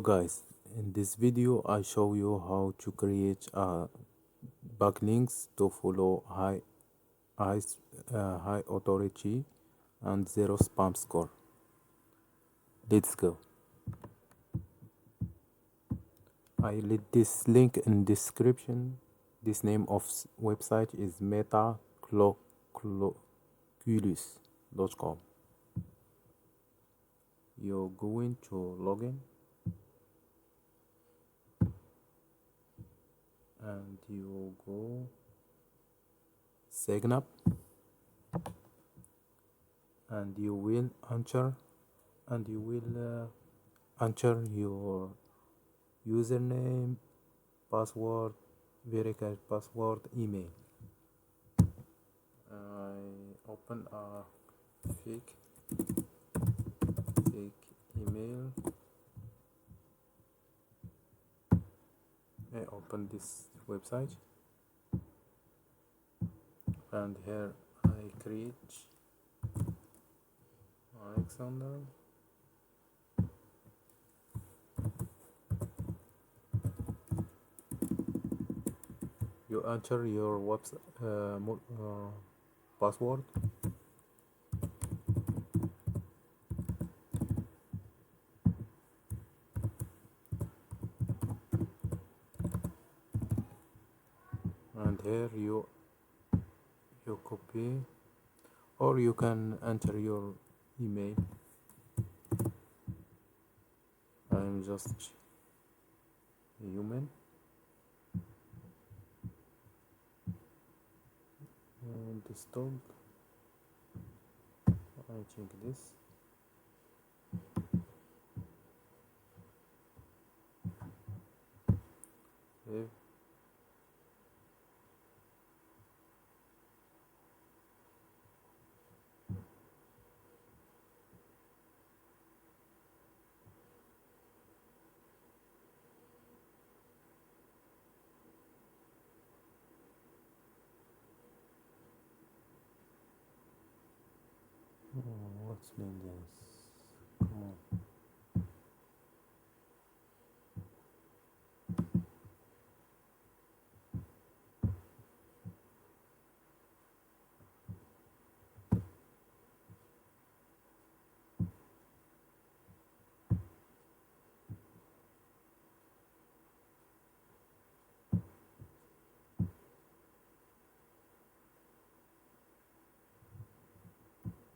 Hello guys, in this video I show you how to create backlinks to follow high authority and zero spam score. Let's go. I leave this link in description. This name of website is metacloculus.com. You're going to login and you go sign up and you will enter your username, password, verified password, email. I open a fake email. I open this website and here I create Alexander. You enter your website password and here you copy, or you can enter your email. I'm just human and installed. I check this. Save. What's name this? Come on.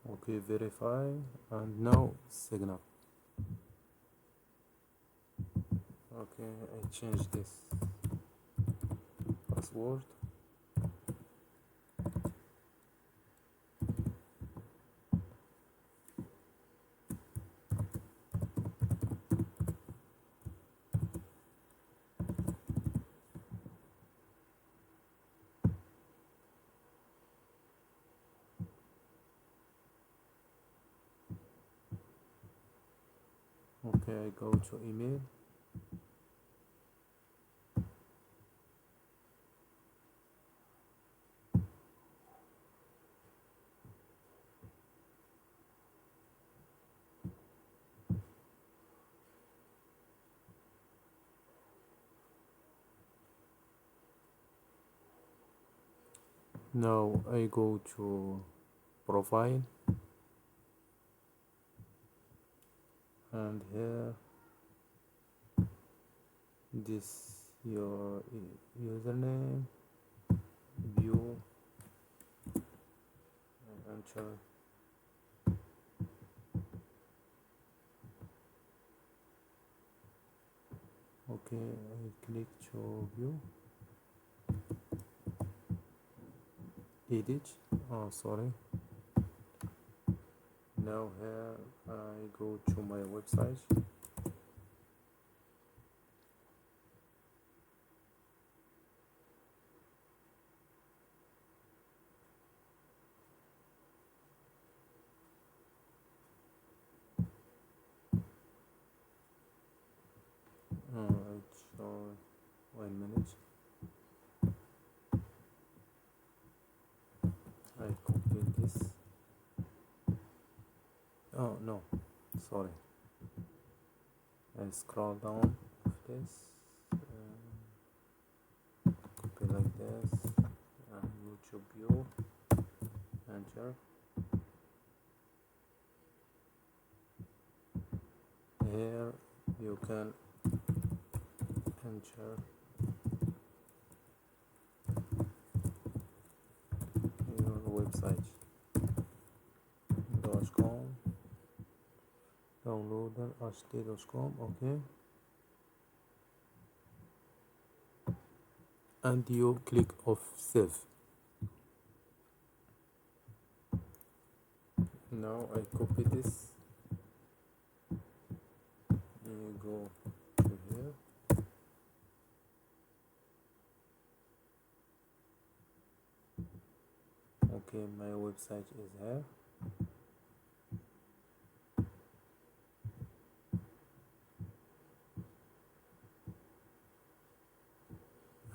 Okay, verify and now sign up. Okay, I change this password. Okay, I go to email. Now I go to profile and here this your username, view and enter. Okay, I click to view, edit. Oh, sorry. Now here I go to my website. It's 1 minute. I copy this. Oh no, sorry. and scroll down of this, copy like this, and YouTube view, enter. Here you can enter your website .com, downloader ht.com, okay, and you click of save. Now I copy this, you go to here, okay, my website is here.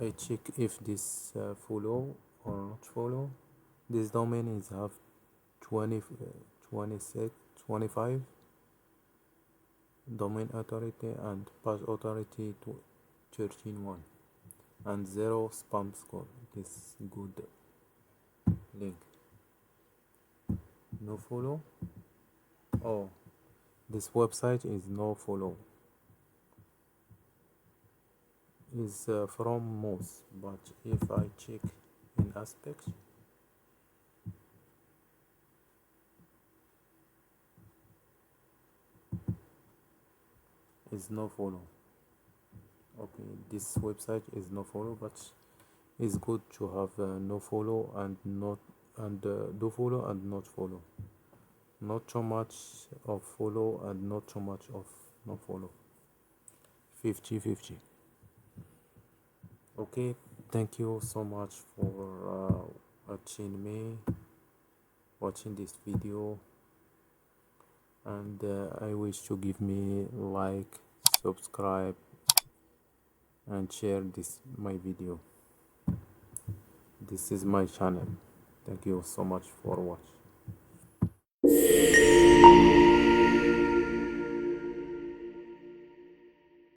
I check if this follow or not follow. This domain is have 20, 26, 25 domain authority and page authority to 13.1 and 0 spam score. This good link. No follow. Oh, this website is no follow. Is from Moose, but if I check in aspect, is no follow. Okay, this website is no follow, but it's good to have no follow and not and do follow and not follow. Not too much of follow and not too much of no follow. 50-50. Okay, thank you so much for watching this video, and I wish to give me like, subscribe, and share my video. This is my channel. Thank you so much for watching.